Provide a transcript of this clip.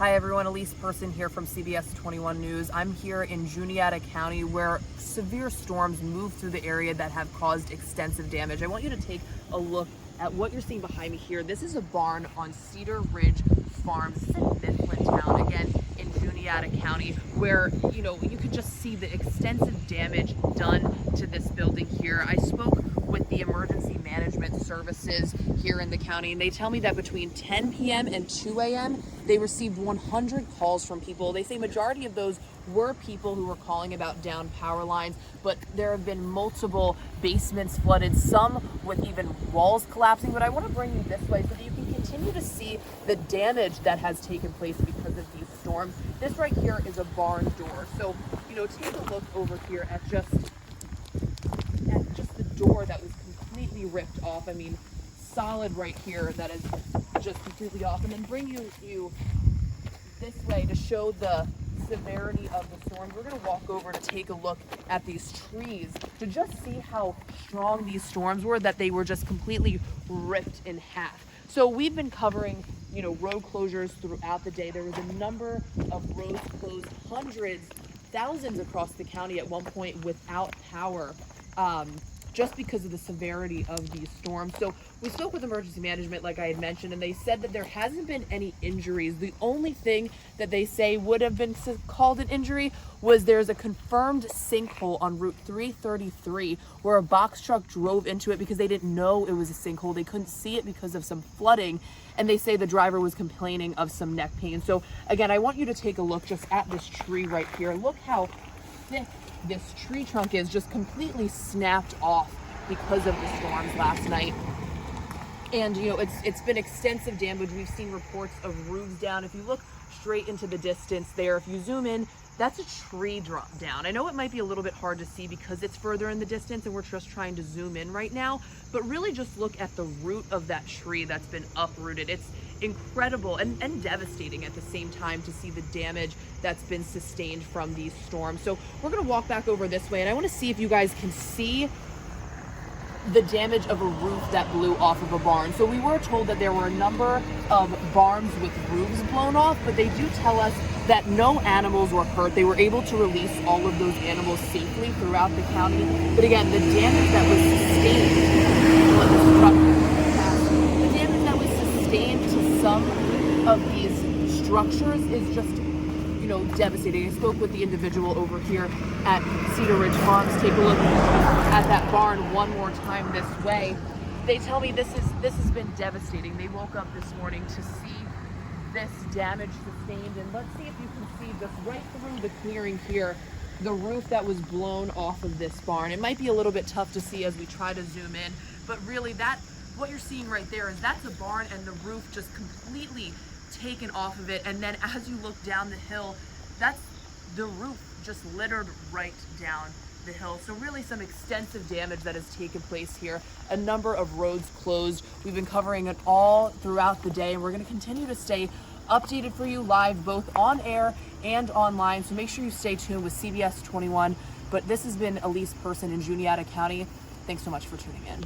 Hi everyone, Elise Person here from CBS 21 News. I'm here in Juniata County where severe storms moved through the area that have caused extensive damage. I want you to take a look at what you're seeing behind me here. This is a barn on Cedar Ridge Farm. This is in Mifflintown, again in Juniata County, where you could just see the extensive damage done to this building here. I spoke with the emergency management services here in the county, and they tell me that between 10 p.m. and 2 a.m. they received 100 calls from people. They say majority of those were people who were calling about down power lines, but there have been multiple basements flooded, some with even walls collapsing. But I want to bring you this way so that you can continue to see the damage that has taken place because of these storms. This right here is a barn door. So, take a look over here at just the door that was completely ripped off. I mean, solid right here that is just completely off. And then bring you this way to show the severity of the storm. We're going to walk over to take a look at these trees to just see how strong these storms were, that they were just completely ripped in half. So we've been covering road closures throughout the day. There was a number of roads closed, hundreds, thousands across the county at one point without power, just because of the severity of these storms. So we spoke with emergency management, like I had mentioned, and they said that there hasn't been any injuries. The only thing that they say would have been called an injury was there's a confirmed sinkhole on Route 333 where a box truck drove into it because they didn't know it was a sinkhole. They couldn't see it because of some flooding, and they say the driver was complaining of some neck pain. So again, I want you to take a look just at this tree right here. Look how thick this tree trunk is, just completely snapped off because of the storms last night. And it's been extensive damage. We've seen reports of roofs down. If you look straight into the distance there, if you zoom in, that's a tree drop down. I know it might be a little bit hard to see because it's further in the distance and we're just trying to zoom in right now, but really just look at the root of that tree that's been uprooted. It's incredible and devastating at the same time to see the damage that's been sustained from these storms. So we're gonna walk back over this way, and I wanna see if you guys can see the damage of a roof that blew off of a barn. So we were told that there were a number of barns with roofs blown off, but they do tell us that no animals were hurt. They were able to release all of those animals safely throughout the county. But again, the damage that was sustained to some of these structures is just devastating. I spoke with the individual over here at Cedar Ridge Farms. Take a look at that barn one more time this way. They tell me this has been devastating. They woke up this morning to see this damage sustained, and let's see if you can see this right through the clearing here, the roof that was blown off of this barn. It might be a little bit tough to see as we try to zoom in, but really what you're seeing right there is that's a barn and the roof just completely taken off of it. And then as you look down the hill, that's the roof just littered right down the hill. So really some extensive damage that has taken place here. A number of roads closed. We've been covering it all throughout the day, and we're going to continue to stay updated for you live, both on air and online. So make sure you stay tuned with CBS 21. But this has been Elise Person in Juniata County. Thanks so much for tuning in.